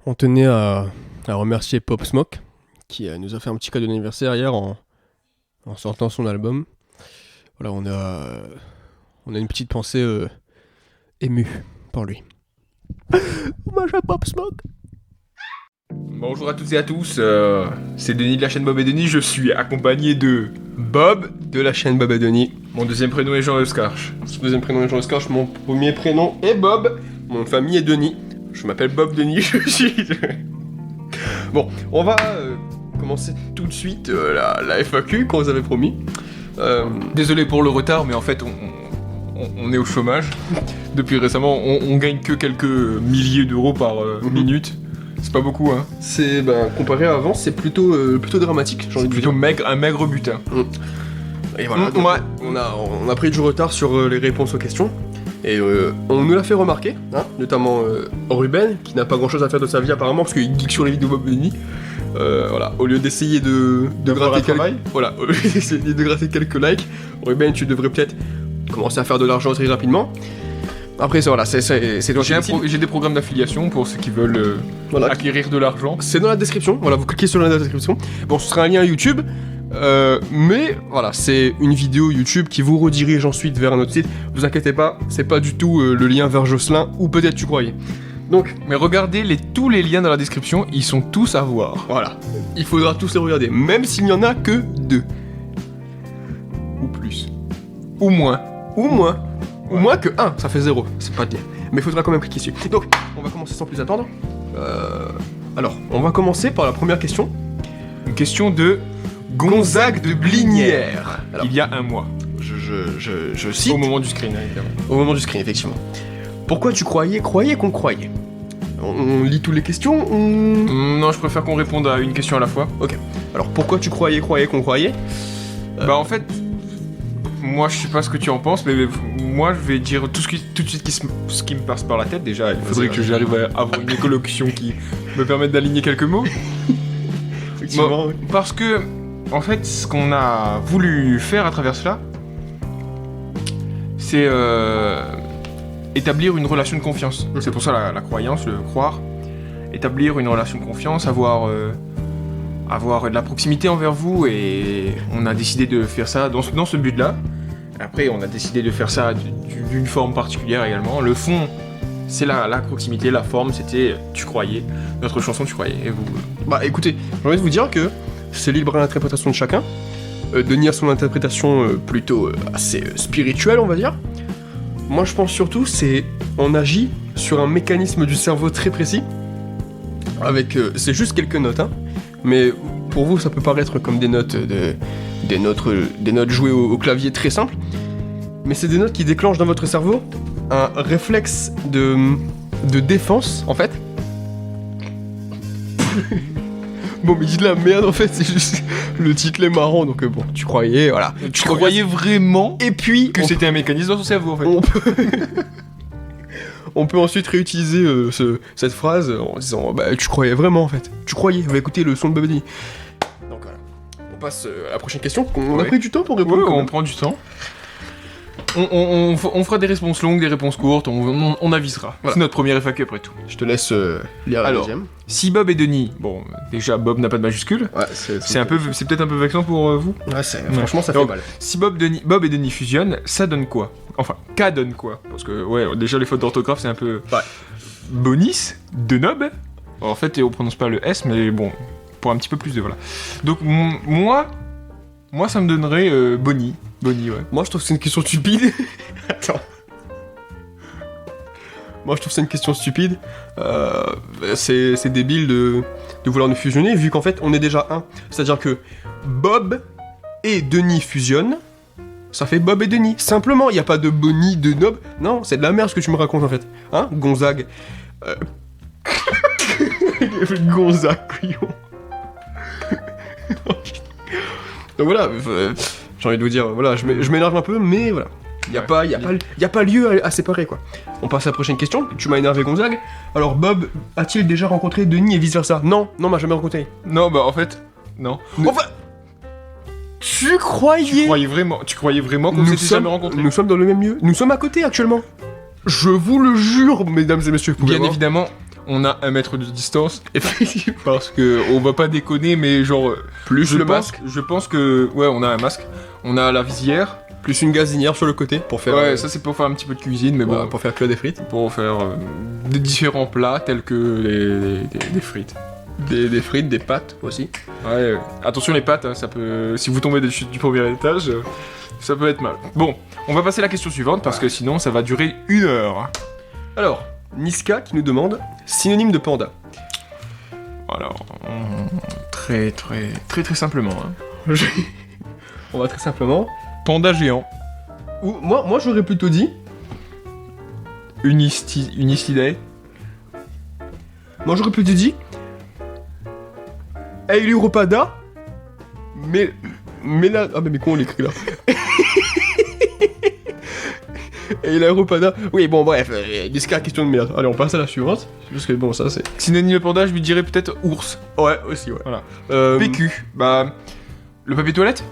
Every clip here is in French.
On tenait à remercier Pop Smoke qui nous a fait un petit cadeau d'anniversaire hier en sortant son album. Voilà, on a une petite pensée émue pour lui. Hommage à Pop Smoke. Bonjour à toutes et à tous, c'est Denis de la chaîne Bob et Denis, je suis accompagné de Bob de la chaîne Bob et Denis. mon deuxième prénom est Jean Escarche. Son deuxième prénom est Jean Escarche, mon premier prénom est Bob, mon nom de famille est Denis. Je m'appelle Bob Denis, je suis... Bon, on va commencer tout de suite la FAQ qu'on vous avait promis. Désolé pour le retard, mais en fait on est au chômage. Depuis récemment, on gagne que quelques milliers d'euros par minute. C'est pas beaucoup, hein. C'est, comparé à avant, c'est plutôt dramatique, j'ai envie C'est de plutôt dire. un maigre butin. Et voilà, donc, Ouais. on a pris du retard sur les réponses aux questions. Et on nous l'a fait remarquer, hein, notamment Ruben, qui n'a pas grand chose à faire de sa vie apparemment, parce qu'il geek sur les vidéos Bob Denis. Voilà, au lieu d'essayer de gratter voilà, au lieu d'essayer de gratter quelques likes, Ruben, tu devrais peut-être commencer à faire de l'argent très rapidement. Après, c'est toi qui décides. J'ai des programmes d'affiliation pour ceux qui veulent Voilà. acquérir de l'argent. C'est dans la description, voilà, vous cliquez sur la description. Bon, ce sera un lien YouTube, mais voilà, c'est une vidéo YouTube qui vous redirige ensuite vers un autre site. Vous inquiétez pas, c'est pas du tout le lien vers Jocelyn, ou peut-être tu croyais. Donc, Mais regardez tous les liens dans la description, ils sont tous à voir. voilà, il faudra tous les regarder, même s'il n'y en a que 2. Ou plus. Ou moins. Ou moins. Ou Ouais. moins que 1, ça fait 0, c'est pas de lien. Mais il faudra quand même cliquer dessus. Donc, on va commencer sans plus attendre. Alors, on va commencer par la première question. Une question de Gonzague de Blinière. Alors. Il y a un mois. Je cite. Au moment du screen, hein, évidemment. Au moment du screen, effectivement. Pourquoi tu croyais qu'on croyait on lit toutes les questions Non, je préfère qu'on réponde à une question à la fois. Alors, pourquoi tu croyais qu'on croyait Bah en fait, moi je sais pas ce que tu en penses, mais moi je vais dire tout de suite ce qui me passe par la tête. Déjà, il faudrait que j'arrive à avoir une écolocution qui me permette d'aligner quelques mots. Effectivement, oui. Parce que, en fait, ce qu'on a voulu faire à travers cela, c'est établir une relation de confiance. Mhm. C'est pour ça la croyance, le croire. Établir une relation de confiance, avoir de la proximité envers vous, et on a décidé de faire ça dans ce but-là. Après, on a décidé de faire ça d'une forme particulière également. Le fond, c'est la proximité, la forme, c'était Tu croyais, notre chanson Tu croyais, et vous... Bah écoutez, j'ai envie de vous dire que c'est libre à l'interprétation de chacun. Denis a son interprétation plutôt assez spirituelle, on va dire. Moi je pense surtout, on agit sur un mécanisme du cerveau très précis. Avec, c'est juste quelques notes, hein. Mais pour vous, ça peut paraître comme des notes, des notes jouées au clavier très simples. Mais c'est des notes qui déclenchent dans votre cerveau un réflexe de défense, en fait. Bon, mais dites la merde, en fait, c'est juste... Le titre est marrant, donc bon, tu croyais, voilà. Tu croyais vraiment Et puis, que c'était un mécanisme dans son cerveau, en fait. on peut... on peut ensuite réutiliser cette phrase en disant bah tu croyais vraiment en fait. Tu croyais, va écouter le son de Babadi. Donc voilà. On passe à la prochaine question. On a Ouais. pris du temps pour Ouais, répondre. quand on même. prend du temps. On fera des réponses longues, des réponses courtes, on avisera. Voilà. C'est notre première FAQ après tout. Je te laisse lire la Alors, deuxième. Si Bob et Denis, bon, déjà Bob n'a pas de majuscule, Ouais, c'est peut-être un peu vexant pour vous. Ouais, franchement ça fait Donc, mal. Si Bob et Denis fusionnent, ça donne quoi? Enfin, K donne quoi? Parce que, ouais, déjà les fautes d'orthographe c'est un peu... Ouais. Bonis, de Nob. En fait, on prononce pas le S, mais bon, pour un petit peu plus de voilà. Donc, moi, ça me donnerait Bonnie. Bonnie, ouais. Moi je trouve que c'est une question stupide. Attends. Moi je trouve que c'est une question stupide. C'est débile de vouloir nous fusionner vu qu'en fait on est déjà un. C'est-à-dire que Bob et Denis fusionnent. Ça fait Bob et Denis. Simplement, il n'y a pas de Bonnie, de Nob. Non, c'est de la merde ce que tu me racontes en fait. Hein, Gonzague. Gonzague, couillon. Donc voilà, j'ai envie de vous dire, voilà, je m'énerve un peu, mais voilà. Il n'y a pas lieu à séparer, quoi. On passe à la prochaine question. Tu m'as énervé, Gonzague. Alors, Bob a-t-il déjà rencontré Denis et vice-versa? Non, m'a jamais rencontré. Non, bah en fait, non. Enfin... Tu croyais... Tu croyais vraiment qu'on s'était jamais rencontrés? Nous sommes dans le même lieu. Nous sommes à côté, actuellement. Je vous le jure, mesdames et messieurs, vous pouvez Bien voir. évidemment, on a 1 mètre de distance. Effectivement. Parce que on va pas déconner, mais genre... Plus le masque, Je pense que... Ouais, on a un masque. On a la visière. plus une gazinière sur le côté pour faire... Ouais, ça c'est pour faire un petit peu de cuisine, mais bon... pour faire cuire des frites. Pour faire des différents plats tels que des frites. Des frites, des pâtes aussi. Ouais, attention les pâtes, hein, ça peut... Si vous tombez des chutes du premier étage, ça peut être mal. Bon, on va passer à la question suivante parce que sinon ça va durer 1 heure. Alors, Niska qui nous demande synonyme de panda. Alors, très simplement. Hein. On va très simplement. Panda géant. Ou moi j'aurais plutôt dit. Unistidae. Moi j'aurais plutôt dit. Ailuropada. Mais là. Ah mais quoi on l'écrit là. Ailuropada. Oui bon bref, Niska question de merde. Allez on passe à la suivante. Parce que bon ça c'est. Synonyme de panda, je lui dirais peut-être ours. Ouais aussi ouais. Voilà. PQ. Bah. Le papier toilette.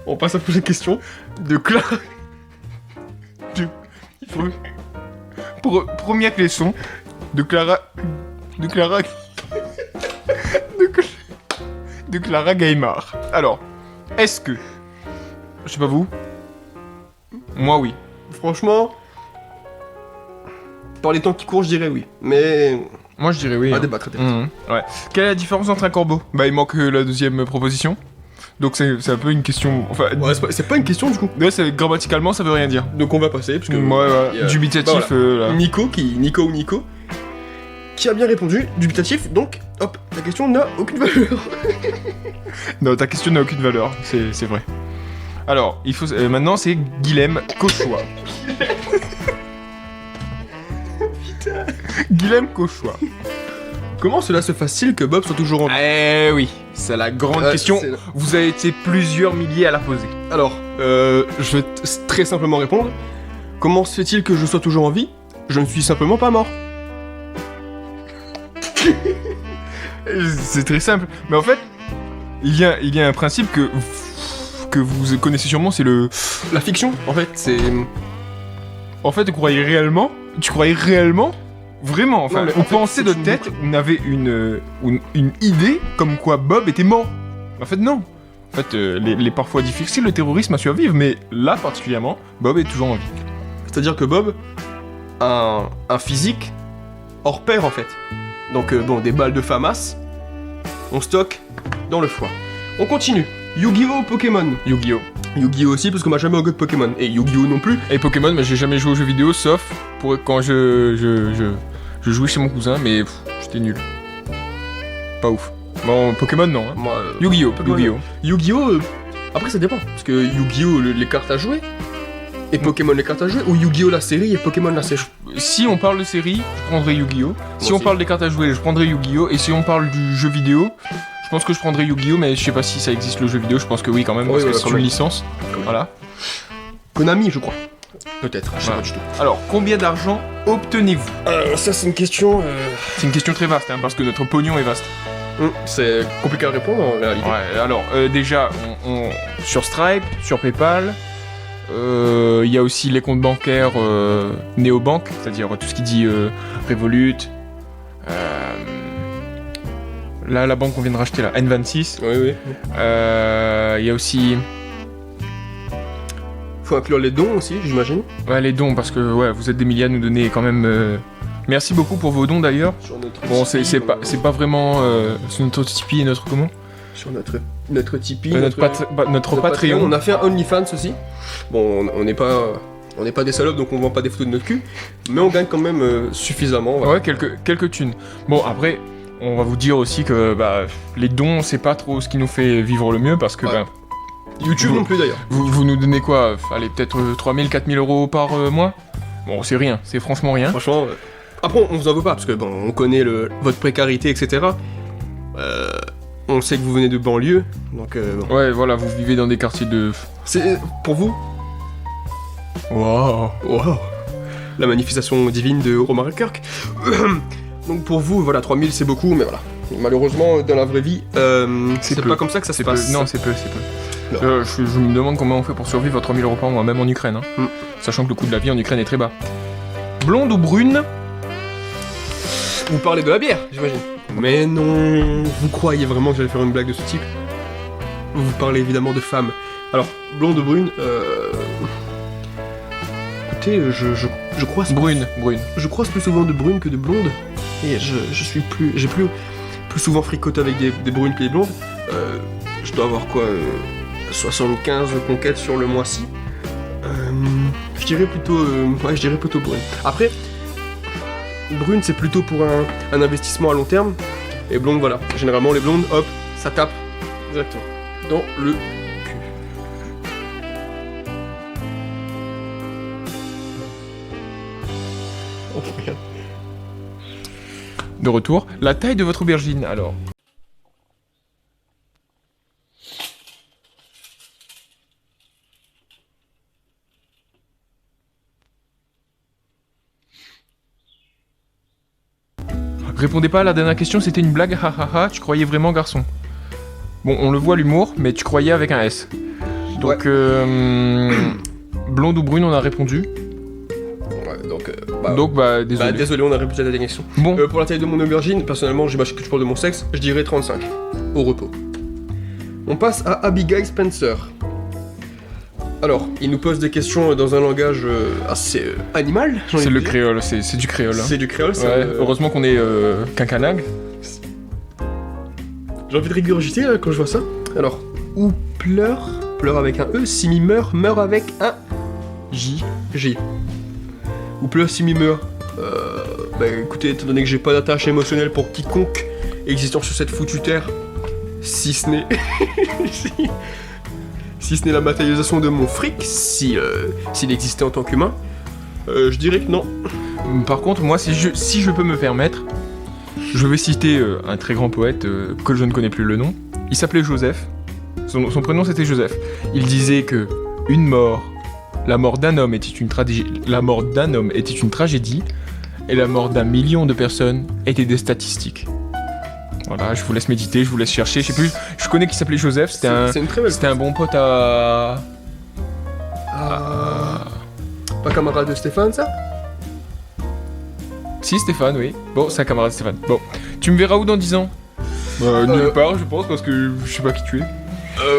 On passe à la prochaine question. De Clara. Première leçon de Clara. De Clara Gaimard. Alors, est-ce que. Je sais pas vous. Moi oui. Franchement. Par les temps qui courent je dirais oui. Mais. Moi je dirais oui. On va hein. débattre peut-être. Ouais. Quelle est la différence entre un corbeau? Bah il manque la deuxième proposition. Donc c'est un peu une question. Enfin. Ouais, c'est pas une question du coup. Ouais, grammaticalement ça veut rien dire. Donc on va passer parce que. Ouais. Dubitatif. Voilà. Là. Nico qui a bien répondu, dubitatif, donc hop, la question n'a aucune valeur. Non, ta question n'a aucune valeur, c'est vrai. Alors, il faut maintenant c'est Guilhem Cauchois. Putain. Guilhem Cauchois. Comment cela se fait-il que Bob soit toujours en vie? Eh oui, c'est la grande question. Vous avez été plusieurs milliers à la poser. Alors, je vais très simplement répondre. Comment se fait-il que je sois toujours en vie? Je ne suis simplement pas mort. C'est très simple. Mais en fait, il y a un principe que vous connaissez sûrement, c'est le... La fiction, en fait, c'est... En fait, tu croyais réellement Vraiment, enfin, non, on pensait de tête, on avait une idée comme quoi Bob était mort. En fait, non. En fait, les parfois difficiles, le terrorisme a su vivre, mais là, particulièrement, Bob est toujours en vie. C'est-à-dire que Bob a un physique hors pair, en fait. Donc, bon, des balles de FAMAS, on stocke dans le foie. On continue. Yu-Gi-Oh! Pokémon. Yu-Gi-Oh! Yu-Gi-Oh! Aussi, parce que moi j'ai jamais regardé Pokémon. Et Yu-Gi-Oh! Non plus. Et Pokémon, bah, j'ai jamais joué aux jeux vidéo, sauf pour quand je jouais chez mon cousin, mais j'étais nul. Pas ouf. Bon, Pokémon, non. Hein. Moi, Yu-Gi-Oh! Yu-Gi-Oh! Après, ça dépend. Parce que Yu-Gi-Oh! Les cartes à jouer. Et Pokémon les cartes à jouer. Ou Yu-Gi-Oh! La série et Pokémon la série. Si on parle de série, je prendrais Yu-Gi-Oh! Si on aussi. parle des cartes à jouer, je prendrais Yu-Gi-Oh! Et si on parle du jeu vidéo, je pense que je prendrais Yu-Gi-Oh! Mais je sais pas si ça existe le jeu vidéo, je pense que oui quand même, parce que c'est une licence. Voilà. Konami, je crois. Peut-être, je sais Voilà. pas du tout. Alors, combien d'argent obtenez-vous? Ça, c'est une question. C'est une question très vaste, hein, parce que notre pognon est vaste. C'est compliqué à répondre en réalité. Ouais, alors, déjà, sur Stripe, sur PayPal, il y a aussi les comptes bancaires néobanques, c'est-à-dire tout ce qui dit Revolut. Là, la banque qu'on vient de racheter, là, N26. Oui. Il y a aussi Faut inclure les dons aussi, j'imagine. ouais, les dons, parce que ouais, vous êtes des milliers à nous donner quand même. Merci beaucoup pour vos dons d'ailleurs. Sur notre Bon, Tipeee, c'est pas vraiment sur notre Tipeee et notre comment Sur notre Tipeee, notre Patreon. On a fait un OnlyFans aussi. Bon, on n'est pas des salopes, donc on vend pas des photos de notre cul. Mais on gagne quand même suffisamment. Voilà. Ouais, quelques thunes. Bon, après, on va vous dire aussi que les dons, c'est pas trop ce qui nous fait vivre le mieux, parce que Ouais. YouTube non plus d'ailleurs. vous nous donnez quoi? Allez, peut-être 3000, 4000 euros par mois? Bon, c'est rien, c'est franchement rien. Franchement. Après, on vous en veut pas, parce que bon, on connaît votre précarité, etc. On sait que vous venez de banlieue, donc bon. Ouais, voilà, vous vivez dans des quartiers de... C'est pour vous. Wow. Wow. La manifestation divine de Romare Kirk. Donc pour vous, voilà, 3000 c'est beaucoup, mais voilà. Malheureusement, dans la vraie vie, c'est peu. pas comme ça que ça se passe. Non, c'est peu. Non. Je me demande comment on fait pour survivre à 3000 euros par mois, même en Ukraine. Hein. Sachant que le coût de la vie en Ukraine est très bas. Blonde ou brune? Vous parlez de la bière, j'imagine. Mais non, vous croyez vraiment que j'allais faire une blague de ce type? Vous parlez évidemment de femmes. Alors, blonde ou brune, écoutez, je croise... Brune. Je croise plus souvent de brunes que de blondes. Et j'ai plus souvent fricoté avec des brunes que des blondes. Je dois avoir quoi, 75 conquêtes sur le mois-ci. Je dirais plutôt brune. Après, brune c'est plutôt pour un investissement à long terme. Et blonde, voilà. Généralement les blondes, hop, ça tape directement dans le cul. Oh, regarde. De retour. La taille de votre aubergine, alors. Répondez pas à la dernière question, c'était une blague, hahaha, tu croyais vraiment garçon. Bon, on le voit l'humour, mais tu croyais avec un S. Donc, blonde ou brune, on a répondu. Ouais, donc, désolé. Désolé, on a répondu à la dernière question. Bon, Pour la taille de mon aubergine, personnellement, j'imagine que tu parles de mon sexe, je dirais 35, au repos. On passe à Abigail Spencer. Alors, il nous pose des questions dans un langage assez animal. c'est le créole, c'est du créole. Hein. C'est du créole, ça. Ouais, heureusement qu'on est quinquanag. J'ai envie de régurgiter là, quand je vois ça. Alors, ou pleure avec un E, Simi meurt avec un J. Ou pleure, Simi meurt. Écoutez, étant donné que j'ai pas d'attache émotionnelle pour quiconque existant sur cette foutue terre, si ce n'est la matérialisation de mon fric, s'il existait en tant qu'humain, je dirais que non. Par contre, moi, si je peux me permettre, je vais citer un très grand poète que je ne connais plus le nom. Il s'appelait Joseph. Son prénom c'était Joseph. Il disait que la mort d'un homme était une tragédie, et la mort d'un million de personnes était des statistiques. Voilà, je vous laisse méditer, je vous laisse chercher. Je sais plus. Je connais qu'il s'appelait Joseph. C'est une très belle. C'était un bon pote à. Pas camarade de Stéphane, ça? Si, Stéphane, oui. Bon, c'est un camarade de Stéphane. Bon, tu me verras où dans 10 ans? Nulle part, je pense, parce que je sais pas qui tu es.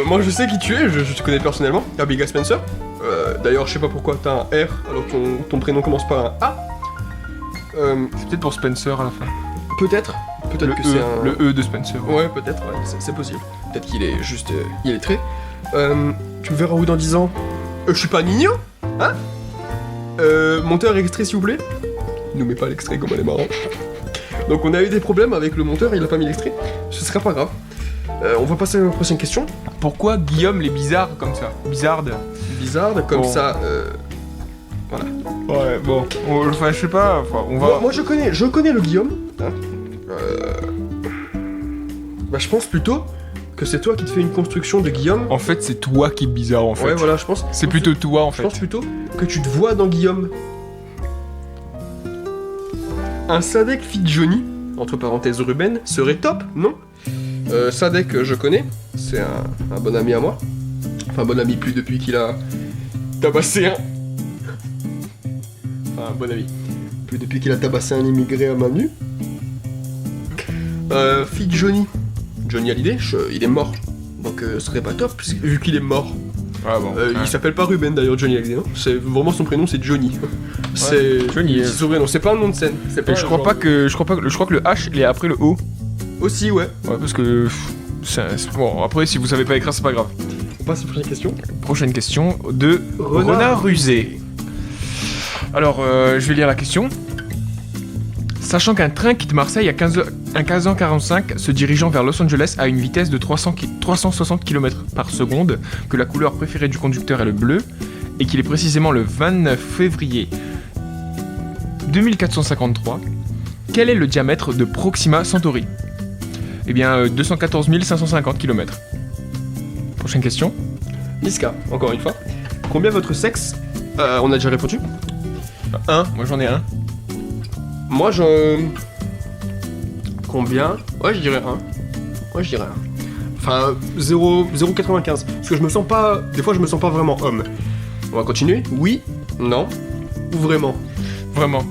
Moi, je sais qui tu es. Je te connais personnellement. Abigail Spencer. D'ailleurs, je sais pas pourquoi t'as un R alors que ton prénom commence par un A. C'est peut-être pour Spencer à la fin. Peut-être que c'est un... Le E de Spencer. Ouais, peut-être, ouais, c'est possible. Peut-être qu'il est juste... il est très... tu me verras où dans 10 ans? Je suis pas Nino? Hein? Monteur extrait, s'il vous plaît? Il nous met pas l'extrait comme elle est marrant. Donc on a eu des problèmes avec le monteur, il a pas mis l'extrait. Ce sera pas grave. On va passer à la prochaine question. Pourquoi Guillaume les bizarres comme ça? Bizarde comme bon. ça, voilà. Ouais, bon. Enfin, je sais pas, on va... Moi je connais le Guillaume. Hein. Je pense plutôt que c'est toi qui te fais une construction de Guillaume. En fait, c'est toi qui es bizarre, en fait. Ouais, voilà, je pense. C'est plutôt toi, en Je fait. pense plutôt que tu te vois dans Guillaume. Un Sadek fit Johnny, entre parenthèses Ruben, serait top, non? Sadek, je connais, c'est un bon ami à moi. Enfin, bon ami plus depuis qu'il a tabassé un... Enfin, un bon ami. Plus depuis qu'il a tabassé un immigré à main nue. Fit Johnny. Johnny Hallyday, il est mort. Donc ce serait pas top, vu qu'il est mort. Ah bon. Il s'appelle pas Ruben d'ailleurs, Johnny Hallyday, non? C'est vraiment son prénom, c'est Johnny. C'est Johnny. C'est son prénom, c'est pas un nom de scène. Je crois que le H il est après le O. Aussi, ouais. Ouais, parce que bon, après si vous savez pas écrire, c'est pas grave. On passe à la prochaine question. Prochaine question de Renard Rusé. Alors, je vais lire la question. Sachant qu'un train quitte Marseille à 15h45, se dirigeant vers Los Angeles à une vitesse de 360 km par seconde, que la couleur préférée du conducteur est le bleu, et qu'il est précisément le 29 février 2453, quel est le diamètre de Proxima Centauri? Eh bien, 214 550 km. Prochaine question. Niska, encore une fois. Combien votre sexe? On a déjà répondu. 1, moi j'en ai un. Moi, Combien? Ouais, je dirais 1. Enfin, 0,95. Parce que je me sens pas... Des fois, je me sens pas vraiment homme. On va continuer? Oui? Non? Ou vraiment? Vraiment.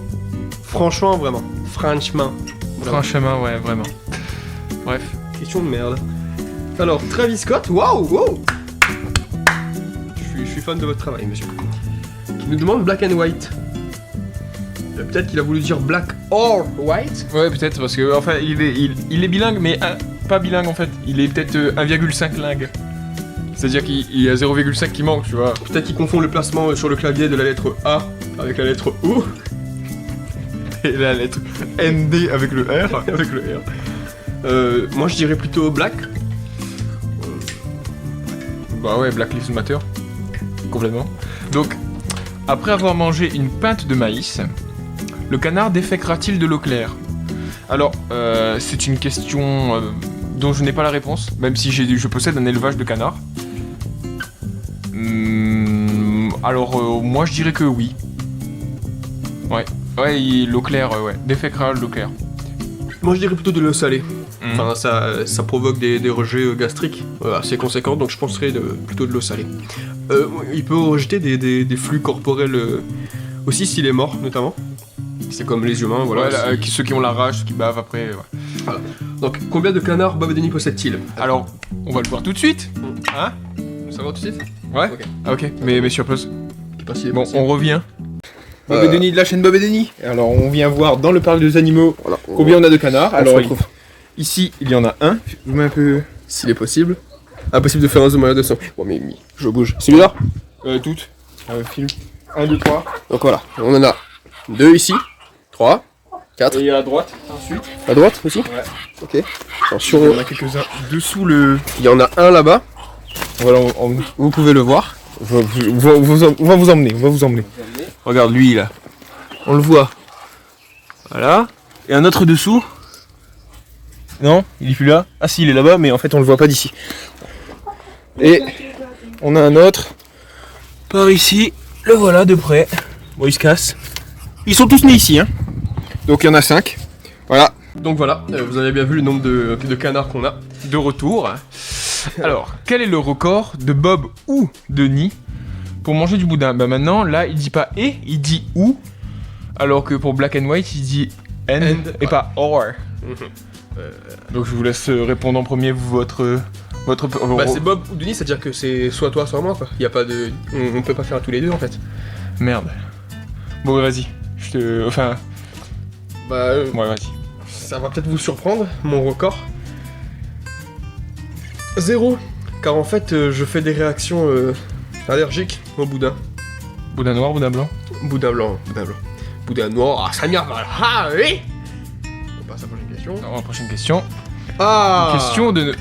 Franchement, vraiment. Franchement. Franchement, ouais, vraiment. Bref. Question de merde. Alors, Travis Scott, waouh, wow. Je suis fan de votre travail, monsieur. Qui nous demande Black and White. Peut-être qu'il a voulu dire Black or White. Ouais, peut-être, parce que, enfin, il est bilingue, mais pas bilingue en fait. Il est peut-être 1,5 lingue. C'est-à-dire qu'il y a 0,5 qui manque, tu vois. Peut-être qu'il confond le placement sur le clavier de la lettre A avec la lettre O. Et la lettre ND avec le R. Avec le R. Moi je dirais plutôt Black. Bah ouais, Black Lives Matter. Complètement. Donc, après avoir mangé une pinte de maïs, le canard déféquera-t-il de l'eau claire? Alors, c'est une question dont je n'ai pas la réponse, même si je possède un élevage de canards. Alors, moi je dirais que oui. Ouais, l'eau claire, ouais. Déféquera l'eau claire. Moi je dirais plutôt de l'eau salée. Enfin, ça provoque des rejets gastriques assez conséquents, donc je penserais plutôt de l'eau salée. Il peut rejeter des flux corporels aussi s'il est mort, notamment. C'est comme les humains, voilà. Ouais, ceux qui ont la rage, ceux qui bavent après. Ouais. Voilà. Donc, combien de canards Bob et Denis possède-t-il? Alors, on va le voir tout de suite. Hein? Ça va tout de suite? Ouais. Ok. Ah, ok, mais sur pause. Bon, On revient. Bob et Denis de la chaîne Bob et Denis. Alors on vient voir dans le parc des animaux voilà. combien on a de canards. Alors se retrouve. Ici il y en a un. Je vous mets un peu. S'il est possible. Impossible de faire un zoom à 200. Bon, mais je bouge. Celui-là? Toutes. Film. 1, 2, 3. Donc voilà, on en a 2 ici, 3, 4. Et à droite ensuite. À droite aussi? Ouais. Ok. Attention, Il y en a quelques-uns dessous le. il y en a un là-bas. Voilà, Vous pouvez le voir. on va vous emmener. Regarde lui là. On le voit. Voilà. Et un autre dessous. Non, il est plus là. Ah si, il est là-bas, mais en fait on le voit pas d'ici. Et on a un autre par ici. Le voilà de près. Bon, il se casse. Ils sont tous nés ici, hein. Donc il y en a 5. Voilà. Donc voilà, vous avez bien vu le nombre de canards qu'on a. De retour. Alors, quel est le record de Bob ou Denis pour manger du boudin? Bah maintenant, là, il dit pas et, il dit ou. Alors que pour Black and White, il dit and et pas or. Donc je vous laisse répondre en premier votre Bah c'est Bob ou Denis, c'est-à-dire que c'est soit toi, soit moi, quoi. Y a pas de... On peut pas faire tous les deux, en fait. Merde. Bon, vas-y. Enfin... Bah... Ouais, vas-y. Ça va peut-être vous surprendre, mon record. 0. Car en fait, je fais des réactions allergiques au boudin. Boudin noir, boudin blanc? Boudin blanc. Boudin noir, ah ça m'y va. Ah oui. On passe à la prochaine question. Alors, prochaine question. Ah. Une question de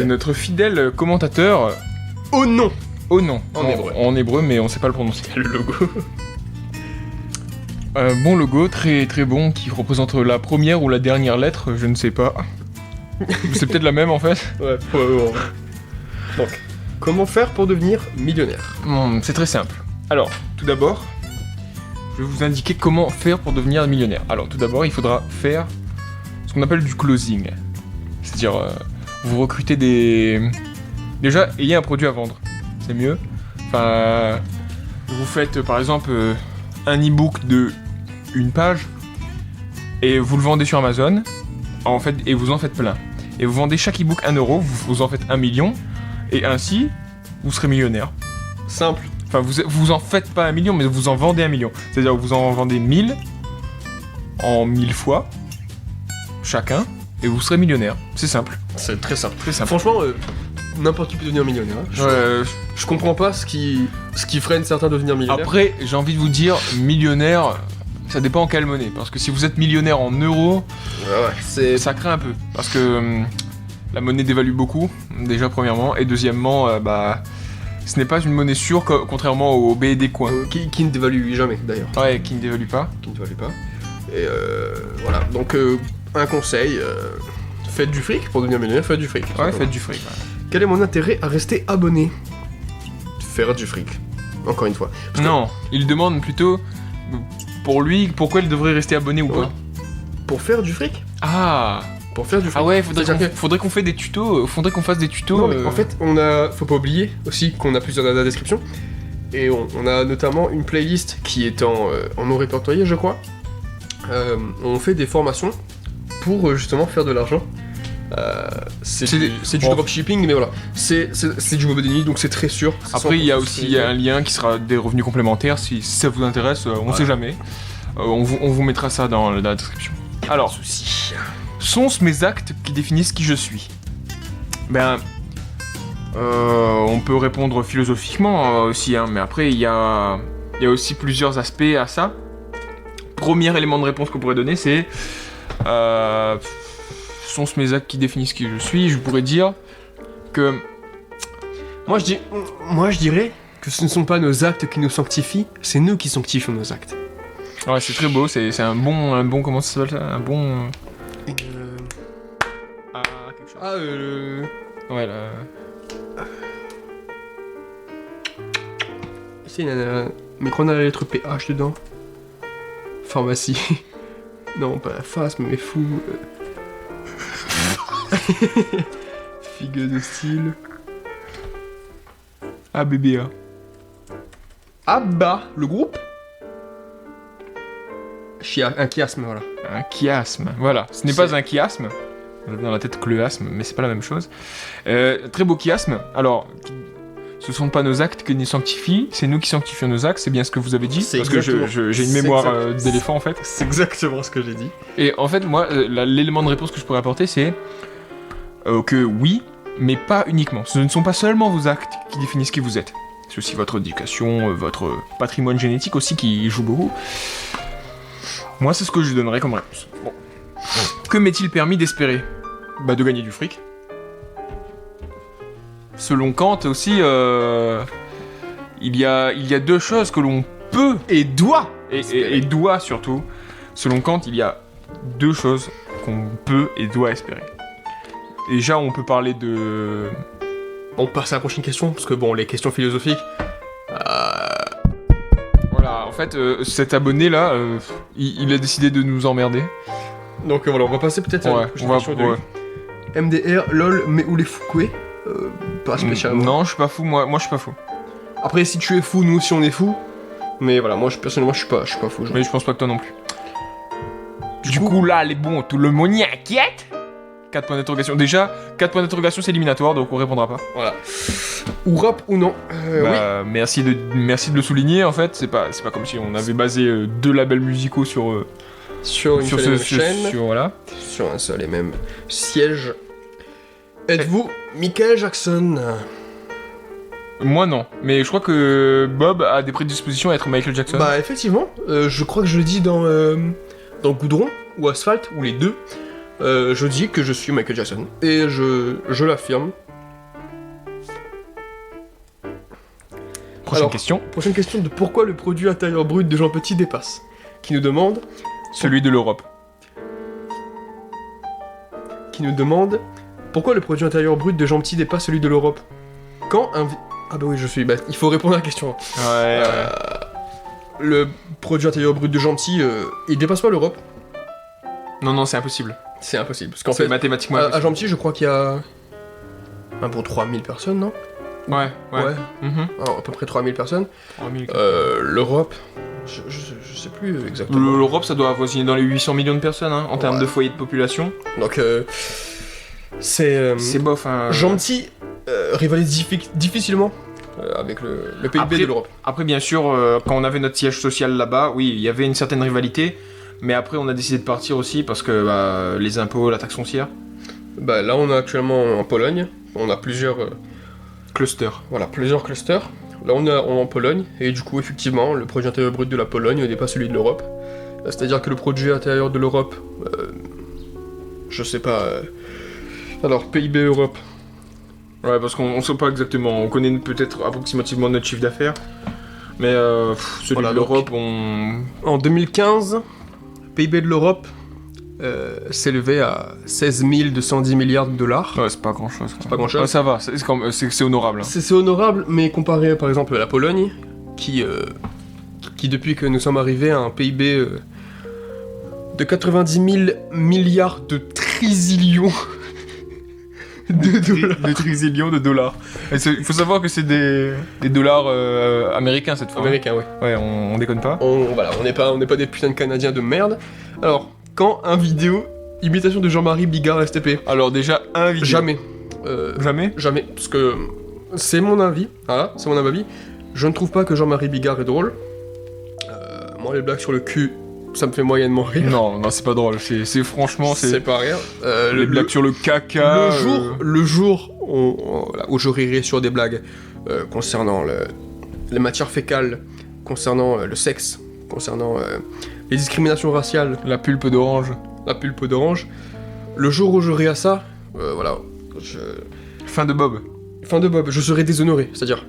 notre fidèle commentateur. Oh non. Oh non. En hébreu, mais on sait pas le prononcer. le logo. Bon logo, très très bon, qui représente la première ou la dernière lettre, je ne sais pas. C'est peut-être la même en fait. Ouais, probablement. Donc, comment faire pour devenir millionnaire? C'est très simple. Alors, tout d'abord, je vais vous indiquer comment faire pour devenir millionnaire. Alors, tout d'abord, il faudra faire ce qu'on appelle du closing. C'est-à-dire, vous recrutez des... Déjà, ayez un produit à vendre. C'est mieux. Enfin, vous faites par exemple un e-book de une page et vous le vendez sur Amazon. En fait, et vous en faites plein. Et vous vendez chaque e-book 1€, vous en faites 1 million. Et ainsi, vous serez millionnaire. Simple. Enfin, vous en faites pas 1 million, mais vous en vendez 1 million. C'est-à-dire que vous en vendez 1000 en 1000 fois chacun, et vous serez millionnaire. C'est simple. C'est très simple. Très simple. Franchement, n'importe qui peut devenir millionnaire. Je comprends pas ce qui freine certains de devenir millionnaire. Après, j'ai envie de vous dire, millionnaire, ça dépend en quelle monnaie. Parce que si vous êtes millionnaire en euros, ça craint un peu. Parce que la monnaie dévalue beaucoup, déjà premièrement, et deuxièmement, ce n'est pas une monnaie sûre, contrairement au billet des coins. Qui ne dévalue jamais, d'ailleurs. Ouais, qui ne dévalue pas. Qui ne dévalue pas. Et voilà, donc un conseil, faites du fric pour devenir millionnaire, faites du fric. Ouais, faites du fric. Ouais. Quel est mon intérêt à rester abonné? Faire du fric. Encore une fois. Non, il demande plutôt, pour lui, pourquoi il devrait rester abonné ou pas. Pour faire du fric? Ah. Pour faire du fric. Ah ouais, faudrait qu'on fasse des tutos. Non, mais en fait, faut pas oublier aussi qu'on a plusieurs dans la description. Et on a notamment une playlist qui est en non répertorié, je crois. On fait des formations pour justement faire de l'argent. C'est du dropshipping, mais voilà. C'est du bob de nuit, donc c'est très sûr. Après, il y a aussi un lien qui sera des revenus complémentaires. Si ça vous intéresse, on sait jamais. On vous mettra ça dans la description. Alors, sont-ce mes actes qui définissent qui je suis? On peut répondre philosophiquement aussi, hein, mais après, il y a aussi plusieurs aspects à ça. Premier élément de réponse qu'on pourrait donner, c'est... sont-ce mes actes qui définissent qui je suis? Je pourrais dire que... Moi, je dirais que ce ne sont pas nos actes qui nous sanctifient, c'est nous qui sanctifions nos actes. Ouais, c'est très beau, c'est un bon... Comment ça s'appelle ça? Un bon... quelque chose. Ouais, là... Mais qu'on a la lettre PH dedans. Pharmacie. Non, pas la face, mais fou. Figue de style. ABBA. ABBA, le groupe. Un chiasme, voilà. Un chiasme, voilà. Ce n'est pas un chiasme. J'avais dans la tête cléasme, mais c'est pas la même chose. Très beau chiasme. Alors, ce sont pas nos actes qui nous sanctifient, c'est nous qui sanctifions nos actes, c'est bien ce que vous avez dit. Parce que j'ai une mémoire d'éléphant en fait. C'est exactement ce que j'ai dit. Et en fait, moi, l'élément de réponse que je pourrais apporter, c'est que oui, mais pas uniquement. Ce ne sont pas seulement vos actes qui définissent qui vous êtes. C'est aussi votre éducation, votre patrimoine génétique aussi qui joue beaucoup. Moi, c'est ce que je donnerais comme réponse. Bon. Que m'est-il permis d'espérer? De gagner du fric. Selon Kant aussi, il y a deux choses que l'on peut et doit et doit surtout. Selon Kant, il y a deux choses qu'on peut et doit espérer. Déjà, on peut parler de... On passe à la prochaine question, parce que bon, les questions philosophiques... Voilà, en fait, cet abonné-là, il a décidé de nous emmerder. Donc voilà, on va passer peut-être à la prochaine question de lui. MDR, LOL, mais où les Fouquet pas spécialement. Non, je suis pas fou, moi je suis pas fou. Après, si tu es fou, nous aussi on est fou. Mais voilà, moi personnellement je suis pas fou. Mais je pense pas que toi non plus. Du coup là, les bons, tout le monde y inquiète. 4 points d'interrogation. Déjà, 4 points d'interrogation c'est éliminatoire, donc on répondra pas. Voilà. Ou rap ou non. Oui. Merci de le souligner en fait. C'est pas comme si on avait basé 2 labels musicaux sur une seule chaîne. Sur un seul et même siège. Êtes-vous Michael Jackson? Moi non, mais je crois que Bob a des prédispositions à être Michael Jackson. Effectivement, je crois que je le dis dans Goudron ou Asphalt, ou les deux. Je dis que je suis Michael Jackson. Et je l'affirme. Prochaine question de pourquoi le produit intérieur brut de Jean Petit dépasse. Qui nous demande... Celui de l'Europe. Qui nous demande... Pourquoi le produit intérieur brut de Jean Petit dépasse celui de l'Europe? Quand un... Ah bah oui, je suis bête. Il faut répondre à la question. Ouais. Le produit intérieur brut de Jean Petit, il dépasse pas l'Europe. Non, c'est impossible. C'est impossible. Parce qu'en fait, fait, mathématiquement à Jean Petit, je crois qu'il y a... un bon 3000 personnes, non? Ouais. Alors, à peu près 3000 personnes. 3000. L'Europe... Je sais plus exactement. L'Europe, ça doit avoisiner dans les 800 millions de personnes, hein, en termes de foyers de population. Donc, c'est bof, hein. Jean Petit rivalise difficilement avec le PIB de l'Europe. Après, bien sûr, quand on avait notre siège social là-bas, oui, il y avait une certaine rivalité, mais après, on a décidé de partir aussi parce que les impôts, la taxe foncière. Là, on est actuellement en Pologne. On a plusieurs clusters. Voilà, plusieurs clusters. Là, on est en Pologne, et du coup, effectivement, le produit intérieur brut de la Pologne dépasse celui de l'Europe. C'est-à-dire que le produit intérieur de l'Europe, je sais pas... alors, PIB Europe. Ouais, parce qu'on sait pas exactement, on connaît peut-être approximativement notre chiffre d'affaires, mais celui de l'Europe, En 2015, PIB de l'Europe s'élevait à 16 210 milliards de dollars. Ouais, c'est pas grand-chose. C'est pas grand-chose. Ouais, ça va, c'est honorable. Hein. C'est honorable, mais comparé par exemple à la Pologne, qui depuis que nous sommes arrivés a un PIB de 90 000 milliards de trillions 2 trillions de dollars. Il faut savoir que c'est des dollars américains cette fois. Américain, ouais. Ouais, on déconne pas. Voilà, on n'est pas des putains de Canadiens de merde. Alors, quand un vidéo imitation de Jean-Marie Bigard STP? Alors déjà, un vidéo. Jamais. Jamais. Jamais, parce que c'est mon avis, voilà, c'est mon avis. Je ne trouve pas que Jean-Marie Bigard est drôle. Moi, les blagues sur le cul, ça me fait moyennement rire. Non, c'est pas drôle. C'est franchement, C'est pas rire. les blagues sur le caca. Le jour où je rirai sur des blagues concernant les matières fécales, concernant le sexe, concernant les discriminations raciales, La pulpe d'orange. la pulpe d'orange, le jour où je rirai à ça, voilà, Fin de Bob. fin de Bob, je serai déshonoré. C'est-à-dire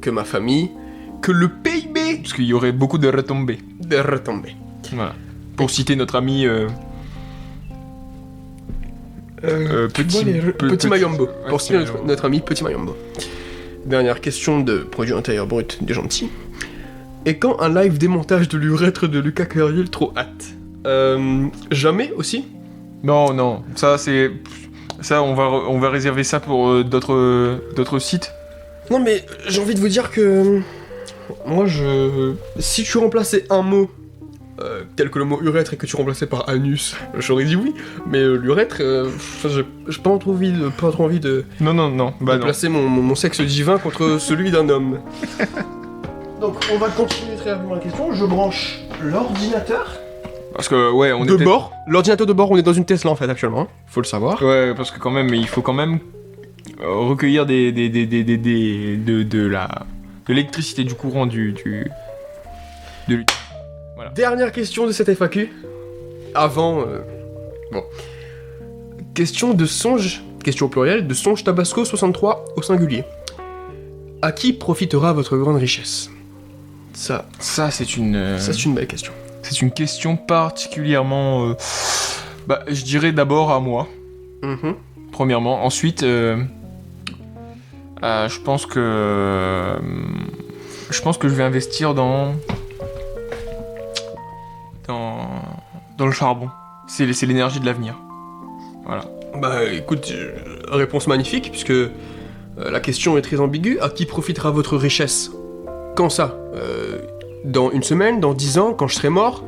que ma famille, que le PIB Parce qu'il y aurait beaucoup de retombées. de retomber. Voilà. Pour citer notre ami. Petit Mayombo. Ouais, Pour Petit citer Mayombo. notre ami Petit Mayombo. Dernière question de produit intérieur brut des gentils. Et quand un live démontage de l'urètre de Lucas Carriel trop hâte? Jamais aussi? Non, ça c'est. Ça, on va réserver ça pour d'autres sites. Non mais j'ai envie de vous dire que moi si tu remplaçais un mot tel que le mot urètre et que tu remplaçais par anus, j'aurais dit oui, mais l'urètre, j'ai pas trop envie de Non. Bah non. placer mon sexe divin contre celui d'un homme. Donc on va continuer très rapidement la question, je branche l'ordinateur Parce que, ouais, on de était... bord. L'ordinateur de bord, on est dans une Tesla en fait actuellement, hein. Faut le savoir. Ouais, parce que quand même, il faut quand même recueillir de l'électricité, du courant de lui. Dernière question de cette FAQ. Avant. Bon. Question de songe. Question au pluriel. De songe Tabasco 63 au singulier. À qui profitera votre grande richesse? Ça C'est une belle question. c'est une question particulièrement... je dirais d'abord à moi, Mhm. premièrement. Ensuite, je pense que... je vais investir dans le charbon. C'est l'énergie de l'avenir. Voilà. Bah écoute, réponse magnifique, puisque la question est très ambiguë. À qui profitera votre richesse? Quand ça? Dans une semaine, dans 10 ans, quand je serai mort?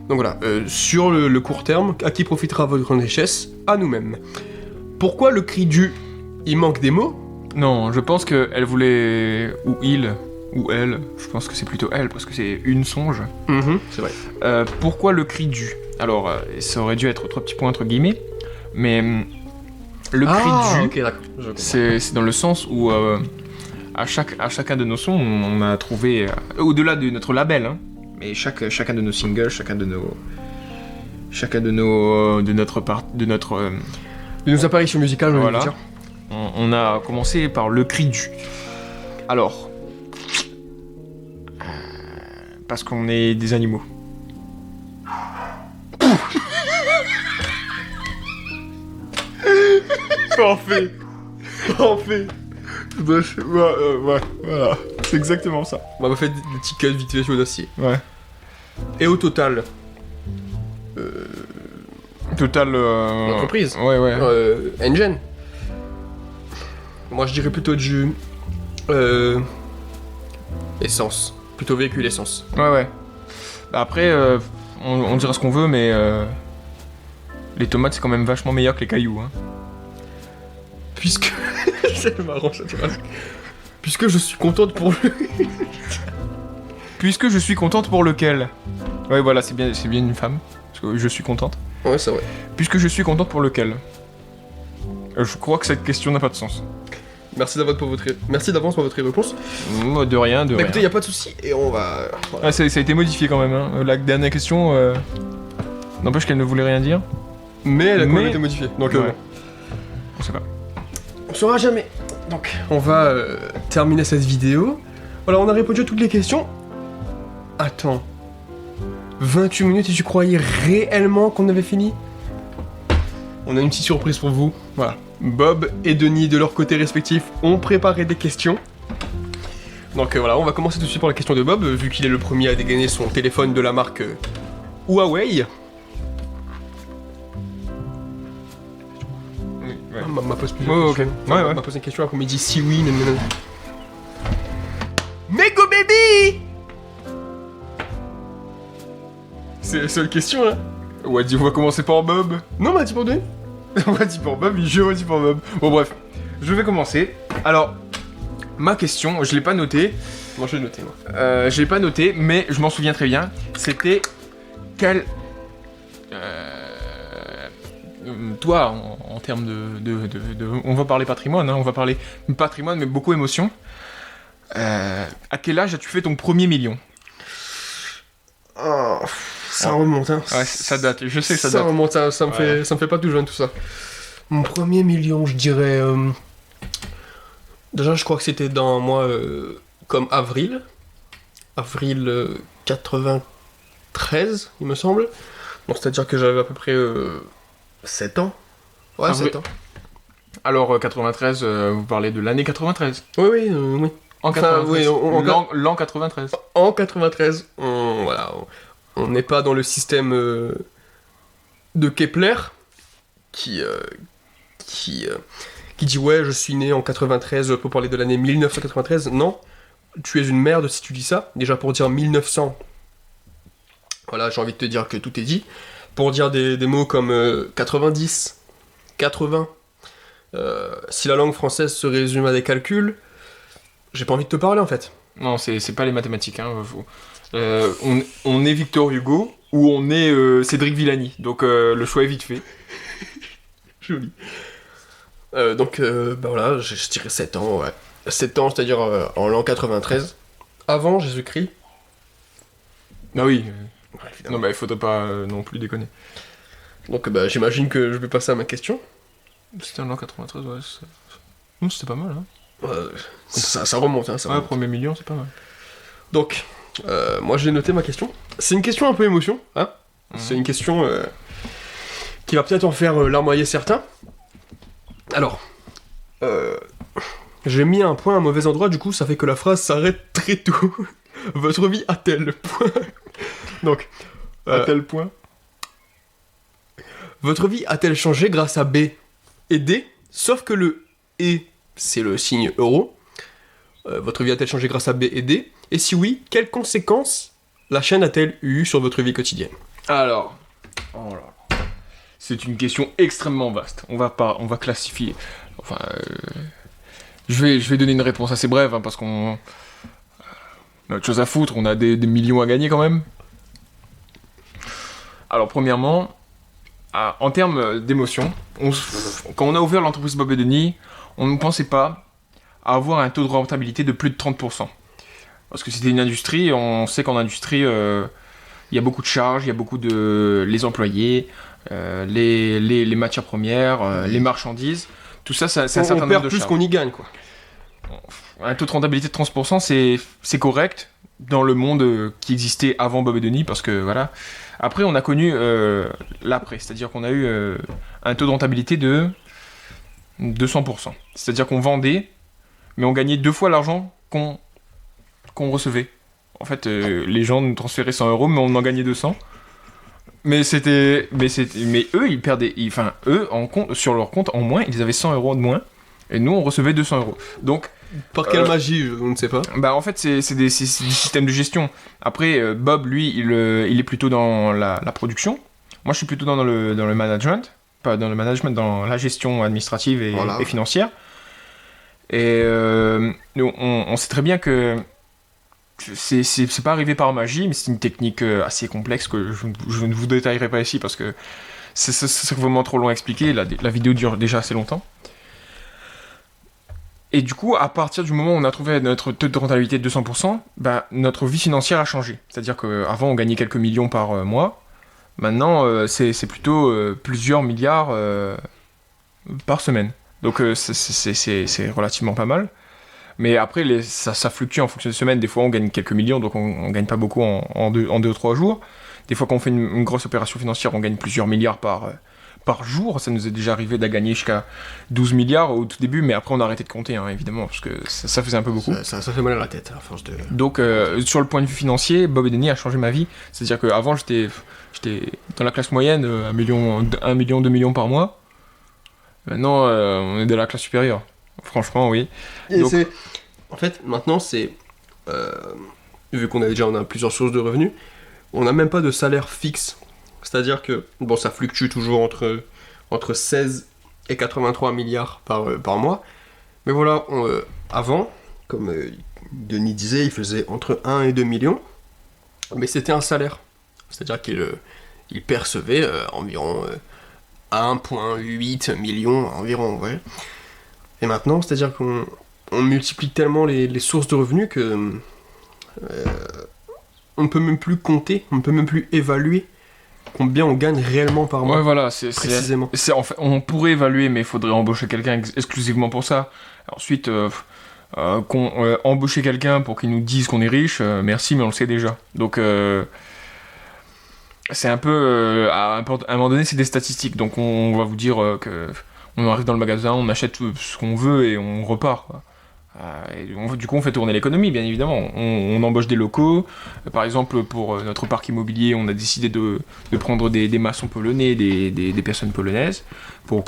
Donc voilà, sur le court terme, à qui profitera votre grande richesse? À nous-mêmes. Pourquoi le cri du « il manque des mots » Non, je pense qu'elle voulait... Ou il, ou elle. Je pense que c'est plutôt elle, parce que c'est une songe. C'est vrai. Pourquoi le cri du? Alors, ça aurait dû être 3 petits points entre guillemets, mais le cri du, ok, d'accord. Je comprends. c'est dans le sens où à chacun de nos sons, on a trouvé, au-delà de notre label, hein, mais chacun de nos singles, de nos apparitions musicales, Voilà. dire. on a commencé par le cri du. Alors, parce qu'on est des animaux. Parfait. Parfait. Ouais, voilà, c'est exactement ça. On va faire des petits cuts vite fait sur l'acier. Ouais. Et au total, Total. l'entreprise, Ouais. Engine. Moi je dirais plutôt du essence, plutôt véhicule essence. Ouais. Bah après, on dira ce qu'on veut, mais les tomates c'est quand même vachement meilleur que les cailloux. Hein. Puisque c'est marrant cette phrase. Puisque je suis contente pour lui. Puisque je suis contente pour lequel. Ouais, voilà, c'est bien une femme. Parce que je suis contente. Ouais, c'est vrai. Puisque je suis contente pour lequel. Je crois que cette question n'a pas de sens. Merci d'avance pour votre réponse. De rien, de Bah, rien. écoutez, y a pas de souci et on va. Voilà. Ah, ça a été modifié quand même. Hein. La dernière question. N'empêche qu'elle ne voulait rien dire. Mais elle a quand même Mais- été modifiée. Donc Ouais. On sait pas. on saura jamais. Donc on va terminer cette vidéo. Voilà, on a répondu à toutes les questions. Attends. 28 minutes et tu croyais réellement qu'on avait fini? On a une petite surprise pour vous. Voilà. Bob et Denis, de leur côté respectif, ont préparé des questions. Donc voilà, on va commencer tout de suite par la question de Bob, vu qu'il est le premier à dégainer son téléphone de la marque Huawei. Ouais. M'a pose plusieurs Ouais, ok. questions. Ouais, ouais. M'a posé une question, après on m'a dit si oui, nanana. Mego baby. C'est la seule question là. Ouais, on va commencer par Bob. Non, m'a dit pour deux. On va dire pour Bob, je redis pour Bob. Bon, bref, je vais commencer. Alors, ma question, je l'ai pas notée. Moi je vais noter, moi. Je l'ai pas noté, mais je m'en souviens très bien. C'était quel. Toi, en termes on va parler patrimoine, hein, on va parler patrimoine, mais beaucoup émotion. À quel âge as-tu fait ton premier million? Oh, ça remonte, hein. Ouais, ça date, je sais que ça Ça date. remonte, ça me fait pas tout jeune tout ça. Mon premier million, je dirais. Déjà, je crois que c'était dans moi comme avril. Avril 93, il me semble. Donc, c'est-à-dire que j'avais à peu près 7 ans. Ouais, Avril. 7 ans. Alors, 93, vous parlez de l'année 93. Oui, oui, oui. En Enfin, 93. oui, L'an 93. En 93, on n'est pas dans le système de Kepler qui dit ouais, je suis né en 93 pour parler de l'année 1993. Non, tu es une merde si tu dis ça. Déjà pour dire 1900, voilà, j'ai envie de te dire que tout est dit. Pour dire des mots comme 90, 80, si la langue française se résume à des calculs, j'ai pas envie de te parler en fait. Non, c'est pas les mathématiques. Hein, on est Victor Hugo ou on est Cédric Villani. Donc le choix est vite fait. Joli. Donc, bah voilà, je dirais 7 ans, ouais. 7 ans, c'est-à-dire en l'an 93. Avant Jésus-Christ. Ah oui. Ouais, évidemment. Non, bah il faudrait pas non plus déconner. Donc, bah, j'imagine que je vais passer à ma question. C'était en l'an 93, ouais. Non, c'était pas mal, hein. Ça remonte, hein, ça Ouais, remonte. premier million, c'est pas mal. Donc, moi j'ai noté ma question. C'est une question un peu émotion, hein. C'est une question qui va peut-être en faire larmoyer certains. Alors, j'ai mis un point à un mauvais endroit, du coup ça fait que la phrase s'arrête très tôt. Votre vie a-t-elle point. Donc, À tel point. votre vie a-t-elle changé grâce à B et D? Sauf que le et, c'est le signe euro. Votre vie a-t-elle changé grâce à B et D? Et si oui, quelles conséquences la chaîne a-t-elle eu sur votre vie quotidienne? Alors, oh là là. C'est une question extrêmement vaste. On va classifier. Enfin, je vais donner une réponse assez brève hein, parce qu'on a autre chose à foutre. On a des millions à gagner quand même. Alors, premièrement, en termes d'émotion, quand on a ouvert l'entreprise Bob et Denis, on ne pensait pas à avoir un taux de rentabilité de plus de 30%. Parce que c'était une industrie, et on sait qu'en industrie, il y a beaucoup de charges, il y a beaucoup de... les employés, les matières premières, les marchandises, tout ça, c'est un certain On nombre perd de plus charges. qu'on y gagne, quoi. Un taux de rentabilité de 30%, c'est correct dans le monde qui existait avant Bob et Denis, parce que voilà. Après, on a connu l'après, c'est-à-dire qu'on a eu un taux de rentabilité de 200%. C'est-à-dire qu'on vendait, mais on gagnait 2 fois l'argent qu'on recevait. En fait, les gens nous transféraient 100 euros, mais on en gagnait 200. Mais eux, ils perdaient, eux, sur leur compte, en moins, ils avaient 100 euros de moins, et nous, on recevait 200 euros. Donc, Par quelle magie, je ne sais pas. bah en fait, c'est des systèmes de gestion. Après, Bob, lui, il est plutôt dans la production. Moi, je suis plutôt dans le management. Pas dans le management, dans la gestion administrative et, Voilà. et financière. Et on sait très bien que c'est pas arrivé par magie, mais c'est une technique assez complexe que je ne vous détaillerai pas ici parce que c'est vraiment trop long à expliquer. La vidéo dure déjà assez longtemps. Et du coup, à partir du moment où on a trouvé notre taux de rentabilité de 200%, bah, notre vie financière a changé. C'est-à-dire qu'avant, on gagnait quelques millions par mois. Maintenant, c'est plutôt plusieurs milliards par semaine. Donc, c'est relativement pas mal. Mais après, ça fluctue en fonction des semaines. Des fois, on gagne quelques millions, donc on gagne pas beaucoup en 2 ou 3 jours. Des fois, quand on fait une grosse opération financière, on gagne plusieurs milliards par jour. Ça nous est déjà arrivé de gagner jusqu'à 12 milliards au tout début, mais après on a arrêté de compter, hein, évidemment, parce que ça faisait un peu beaucoup. Ça fait mal à la tête, à force de... Donc, sur le point de vue financier, Bob et Denis a changé ma vie. C'est-à-dire qu'avant, j'étais dans la classe moyenne, 1 million, 2 millions par mois. Maintenant, on est de la classe supérieure. Franchement, oui. Et Donc- en fait, maintenant, vu qu'on on a plusieurs sources de revenus, on n'a même pas de salaire fixe. C'est-à-dire que, bon, ça fluctue toujours entre 16 et 83 milliards par mois. Mais voilà, avant, comme Denis disait, il faisait entre 1 et 2 millions. Mais c'était un salaire. C'est-à-dire qu'il percevait environ 1,8 million environ, ouais. Et maintenant, c'est-à-dire qu'on multiplie tellement les sources de revenus que on ne peut même plus compter, on ne peut même plus évaluer combien on gagne réellement par mois. Ouais, voilà, précisément. En fait, on pourrait évaluer, mais il faudrait embaucher quelqu'un exclusivement pour ça. Ensuite, embaucher quelqu'un pour qu'il nous dise qu'on est riche, merci, mais on le sait déjà. Donc, c'est un peu... à un moment donné, c'est des statistiques. Donc, on va vous dire que on arrive dans le magasin, on achète ce qu'on veut et on repart, quoi. Du coup, on fait tourner l'économie, bien évidemment. On embauche des locaux. Par exemple, pour notre parc immobilier, on a décidé de prendre des maçons polonais, des personnes polonaises, pour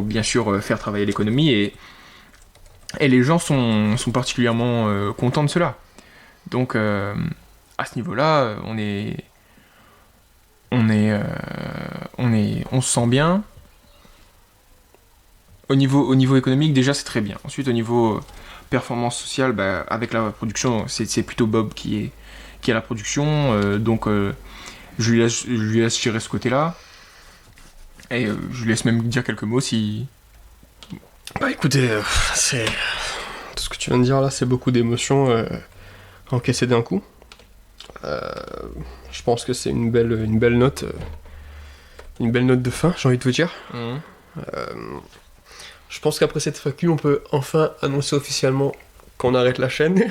bien sûr faire travailler l'économie. Et les gens sont particulièrement contents de cela. Donc, à ce niveau-là, on se sent bien. Au niveau économique, déjà, c'est très bien. Ensuite, au niveau performance sociale, bah, avec la production, c'est plutôt Bob qui a la production. Donc, je lui laisse gérer ce côté-là. Et je lui laisse même dire quelques mots si... Bah écoutez, c'est... Tout ce que tu viens de dire là, c'est beaucoup d'émotions encaissées d'un coup. Je pense que c'est une belle note. Une belle note de fin, j'ai envie de vous dire. Je pense qu'après cette FAQ, on peut enfin annoncer officiellement qu'on arrête la chaîne.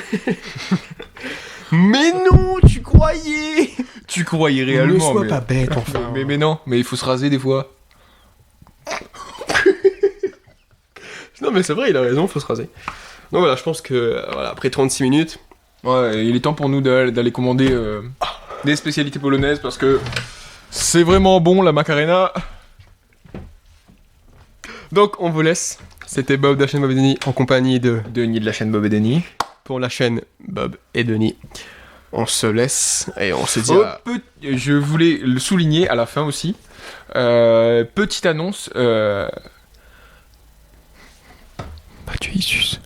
Mais non, tu croyais! Tu croyais Ne réellement, sois mais... pas bête, enfin. mais non, mais il faut se raser des fois. Non, mais c'est vrai, il a raison, faut se raser. Donc voilà, je pense que voilà, après 36 minutes, Ouais, il est temps pour nous d'aller commander des spécialités polonaises parce que c'est vraiment bon la macarena. donc on vous laisse. C'était Bob de la chaîne Bob et Denis en compagnie de... Denis de la chaîne Bob et Denis. Pour la chaîne Bob et Denis. On se laisse et on se dit Oh, à... je voulais le souligner à la fin aussi. Petite annonce. Pas tu Isus.